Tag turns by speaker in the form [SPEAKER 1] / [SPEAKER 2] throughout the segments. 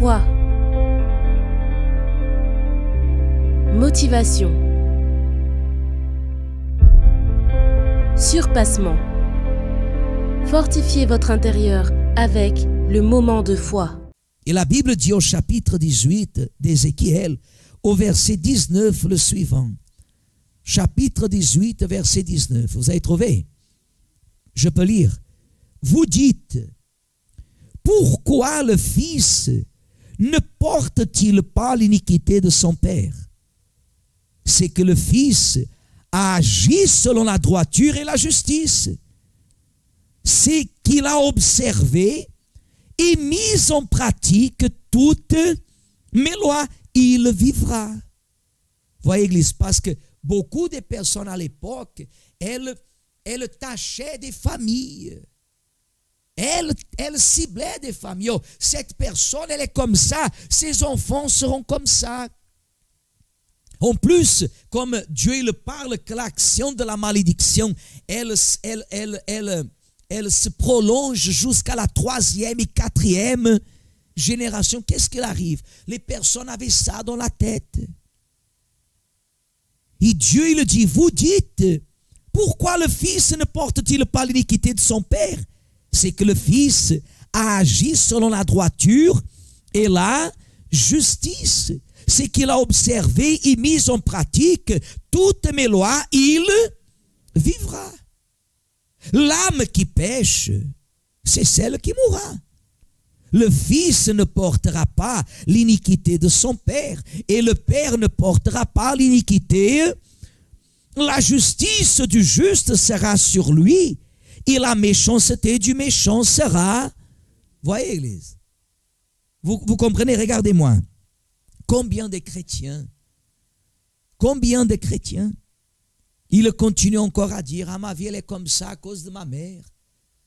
[SPEAKER 1] Foi. Motivation. Surpassement. Fortifiez votre intérieur avec le moment de foi.
[SPEAKER 2] Et la Bible dit au chapitre 18 d'Ézéchiel, au verset 19, le suivant. Chapitre 18, verset 19. Vous avez trouvé? Je peux lire. Vous dites, pourquoi le Fils ne porte-t-il pas l'iniquité de son Père? C'est que le Fils a agi selon la droiture et la justice. C'est qu'il a observé et mis en pratique toutes mes lois. Il vivra. Voyez, Église, parce que beaucoup de personnes à l'époque, elles tâchaient des familles. Elles ciblaient des familles. Oh, cette personne, elle est comme ça. Ses enfants seront comme ça. En plus, comme Dieu il parle que l'action de la malédiction, elle se prolonge jusqu'à la 3e et 4e génération. Qu'est-ce qu'il arrive? Les personnes avaient ça dans la tête. Et Dieu il dit, vous dites, pourquoi le Fils ne porte-t-il pas l'iniquité de son Père? C'est que le Fils a agi selon la droiture et la justice. C'est qu'il a observé et mis en pratique toutes mes lois, il vivra. L'âme qui pêche, c'est celle qui mourra. Le Fils ne portera pas l'iniquité de son Père, et le Père ne portera pas l'iniquité. La justice du juste sera sur lui, et la méchanceté du méchant sera. Voyez, Église, vous comprenez, regardez-moi. Combien de chrétiens, ils continuent encore à dire, ah, ma vie elle est comme ça à cause de ma mère.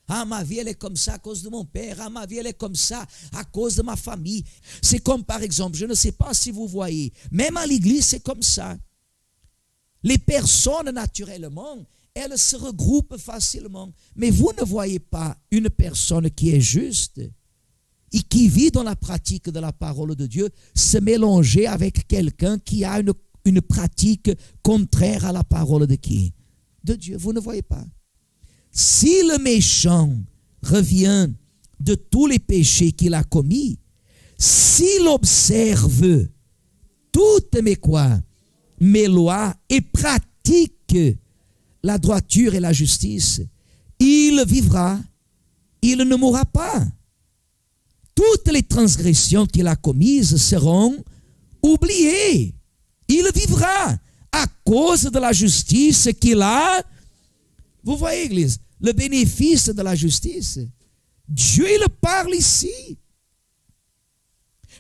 [SPEAKER 2] Ah, ma vie elle est comme ça à cause de mon père. Ah, ma vie elle est comme ça à cause de ma famille. C'est comme par exemple, je ne sais pas si vous voyez, même à l'église c'est comme ça. Les personnes naturellement, elles se regroupent facilement. Mais vous ne voyez pas une personne qui est juste et qui vit dans la pratique de la parole de Dieu se mélanger avec quelqu'un qui a une pratique contraire à la parole de qui? De Dieu. Vous ne voyez pas. Si le méchant revient de tous les péchés qu'il a commis, s'il observe toutes mes lois et pratique la droiture et la justice, il vivra, il ne mourra pas. Toutes les transgressions qu'il a commises seront oubliées. Il vivra à cause de la justice qu'il a. Vous voyez, Église, le bénéfice de la justice. Dieu, il parle ici.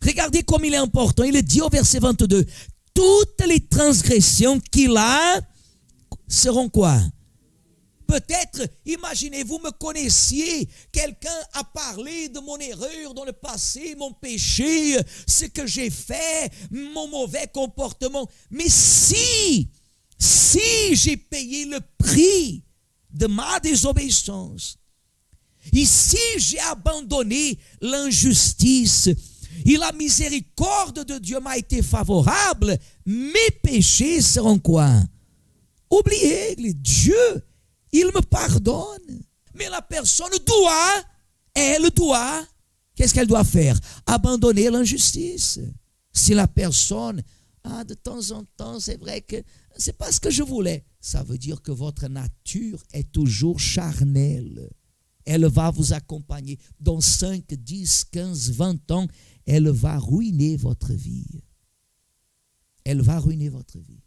[SPEAKER 2] Regardez comme il est important. Il dit au verset 22, toutes les transgressions qu'il a seront quoi? Peut-être, imaginez, vous me connaissiez, quelqu'un a parlé de mon erreur dans le passé, mon péché, ce que j'ai fait, mon mauvais comportement. Mais si j'ai payé le prix de ma désobéissance, et si j'ai abandonné l'injustice, et la miséricorde de Dieu m'a été favorable, mes péchés seront quoi? Oubliez, Dieu, il me pardonne. Mais la personne doit, qu'est-ce qu'elle doit faire? Abandonner l'injustice. Si la personne, de temps en temps, c'est vrai que c'est pas ce que je voulais, ça veut dire que votre nature est toujours charnelle. Elle va vous accompagner. Dans 5, 10, 15, 20 ans, elle va ruiner votre vie. Elle va ruiner votre vie.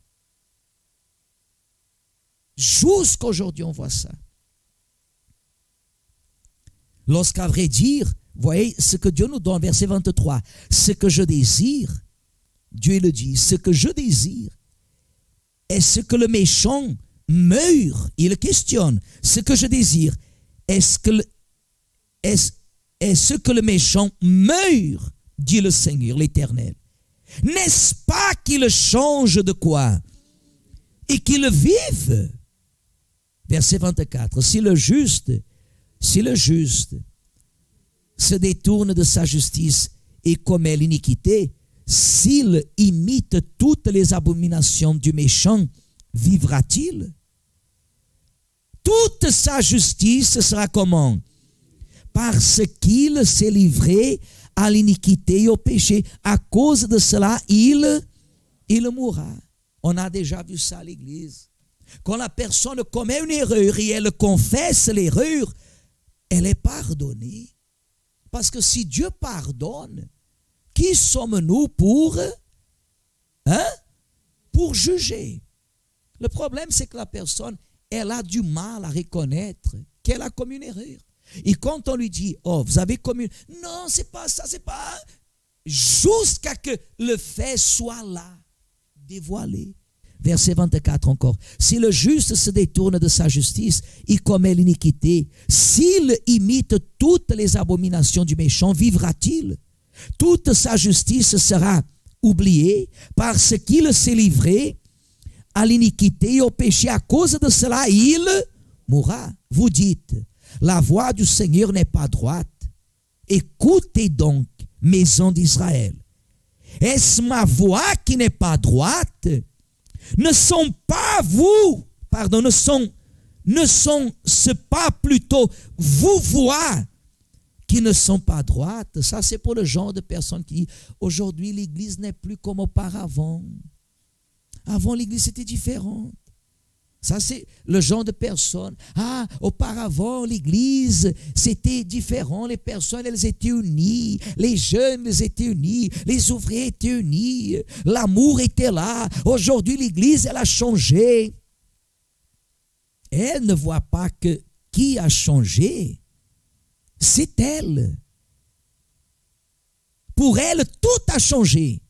[SPEAKER 2] Jusqu'aujourd'hui, on voit ça. Lorsqu'à vrai dire, voyez ce que Dieu nous donne, verset 23, ce que je désire, Dieu le dit, ce que je désire, est-ce que le méchant meure? Il questionne, ce que je désire, est-ce que le méchant meure? Dit le Seigneur, l'Éternel. N'est-ce pas qu'il change de quoi? Et qu'il vive? Verset 24, si le juste se détourne de sa justice et commet l'iniquité, s'il imite toutes les abominations du méchant, vivra-t-il? Toute sa justice sera comment? Parce qu'il s'est livré à l'iniquité et au péché. À cause de cela, il mourra. On a déjà vu ça à l'église. Quand la personne commet une erreur et elle confesse l'erreur, elle est pardonnée. Parce que si Dieu pardonne, qui sommes-nous pour juger? Le problème, c'est que la personne, elle a du mal à reconnaître qu'elle a commis une erreur. Et quand on lui dit, oh, vous avez commis, non, c'est pas ça, c'est pas, jusqu'à que le fait soit là, dévoilé. Verset 24 encore. Si le juste se détourne de sa justice, il commet l'iniquité. S'il imite toutes les abominations du méchant, vivra-t-il? Toute sa justice sera oubliée parce qu'il s'est livré à l'iniquité et au péché. À cause de cela, il mourra. Vous dites, la voix du Seigneur n'est pas droite. Écoutez donc, maison d'Israël. Est-ce ma voix qui n'est pas droite? Ne sont pas vous, pardon, ne sont-ce pas plutôt vos voix qui ne sont pas droites? Ça, c'est pour le genre de personnes qui disent, aujourd'hui, l'église n'est plus comme auparavant. Avant, l'église était différente. Ça, c'est le genre de personnes. Ah, auparavant, l'église, c'était différent. Les personnes, elles étaient unies. Les jeunes, elles étaient unis. Les ouvriers étaient unis. L'amour était là. Aujourd'hui, l'église, elle a changé. Elle ne voit pas que qui a changé, c'est elle. Pour elle, tout a changé.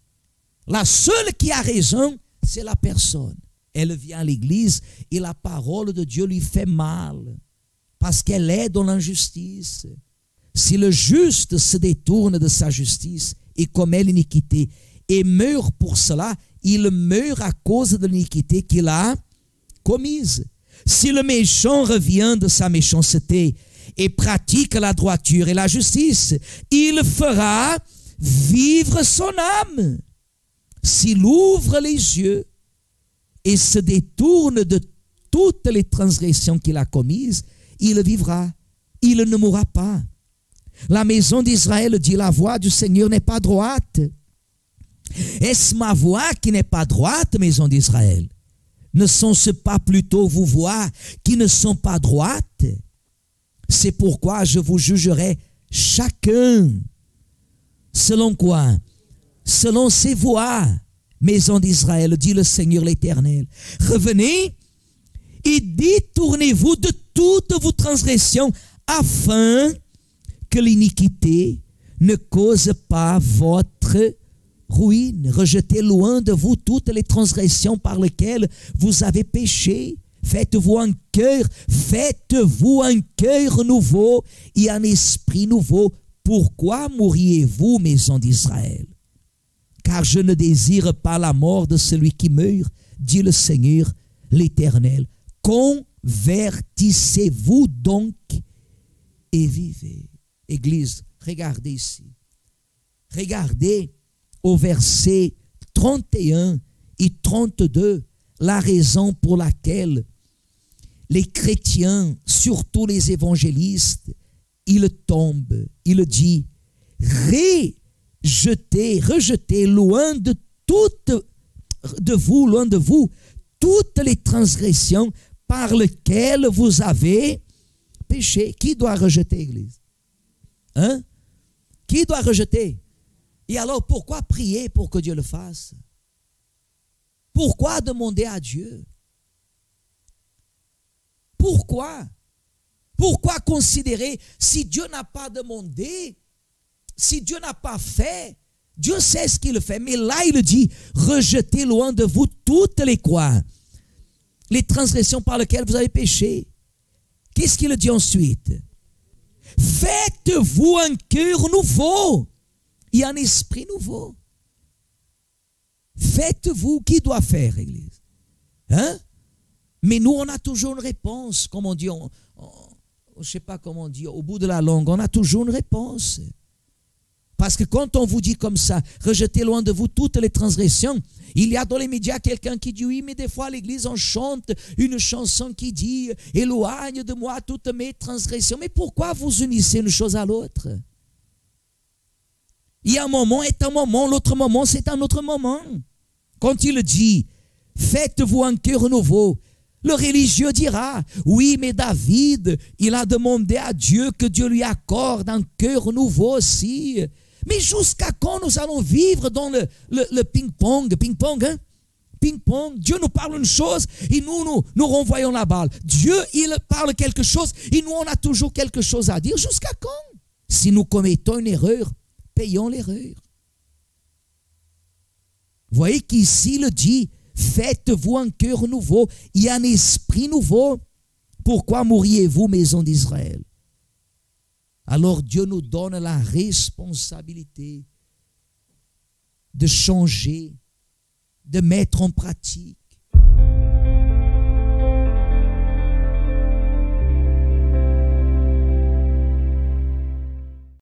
[SPEAKER 2] La seule qui a raison, c'est la personne. Elle vient à l'église et la parole de Dieu lui fait mal parce qu'elle est dans l'injustice. Si le juste se détourne de sa justice et commet l'iniquité et meurt pour cela, il meurt à cause de l'iniquité qu'il a commise. Si le méchant revient de sa méchanceté et pratique la droiture et la justice, il fera vivre son âme. S'il ouvre les yeux et se détourne de toutes les transgressions qu'il a commises, il vivra, il ne mourra pas. La maison d'Israël dit, la voix du Seigneur n'est pas droite. Est-ce ma voix qui n'est pas droite, maison d'Israël? Ne sont-ce pas plutôt vos voix qui ne sont pas droites? C'est pourquoi je vous jugerai chacun. Selon quoi? Selon ses voix. Maison d'Israël, dit le Seigneur l'Éternel. Revenez et détournez-vous de toutes vos transgressions afin que l'iniquité ne cause pas votre ruine. Rejetez loin de vous toutes les transgressions par lesquelles vous avez péché. Faites-vous un cœur nouveau et un esprit nouveau. Pourquoi mourriez-vous, maison d'Israël? Car je ne désire pas la mort de celui qui meurt, dit le Seigneur l'Éternel. Convertissez-vous donc et vivez. Église, regardez ici. Regardez au verset 31 et 32 la raison pour laquelle les chrétiens, surtout les évangélistes, ils tombent. Il dit, rejetez loin de vous toutes les transgressions par lesquelles vous avez péché. Qui doit rejeter, Église? Hein? Qui doit rejeter? Et alors, pourquoi prier pour que Dieu le fasse? Pourquoi demander à Dieu? Pourquoi? Pourquoi considérer si Dieu n'a pas demandé, si Dieu n'a pas fait, Dieu sait ce qu'il fait. Mais là, il dit, rejetez loin de vous toutes les quoi? Les transgressions par lesquelles vous avez péché. Qu'est-ce qu'il dit ensuite? Faites-vous un cœur nouveau et un esprit nouveau. Faites-vous. Qui doit faire, Église? Hein? Mais nous, on a toujours une réponse. Comme on dit, je ne sais pas comment on dit, au bout de la langue, on a toujours une réponse. Parce que quand on vous dit comme ça, rejetez loin de vous toutes les transgressions, il y a dans les médias quelqu'un qui dit, oui, mais des fois à l'église on chante une chanson qui dit, éloigne de moi toutes mes transgressions. Mais pourquoi vous unissez une chose à l'autre? Il y a un moment est un moment, l'autre moment c'est un autre moment. Quand il dit, faites-vous un cœur nouveau, le religieux dira, oui, mais David, il a demandé à Dieu que Dieu lui accorde un cœur nouveau aussi. Mais jusqu'à quand nous allons vivre dans le ping-pong, hein? Ping-pong, Dieu nous parle une chose et nous renvoyons la balle. Dieu, il parle quelque chose et nous, on a toujours quelque chose à dire. Jusqu'à quand? Si nous commettons une erreur, payons l'erreur. Vous voyez qu'ici, il dit, faites-vous un cœur nouveau et un esprit nouveau. Pourquoi mourriez-vous, maison d'Israël? Alors Dieu nous donne la responsabilité de changer, de mettre en pratique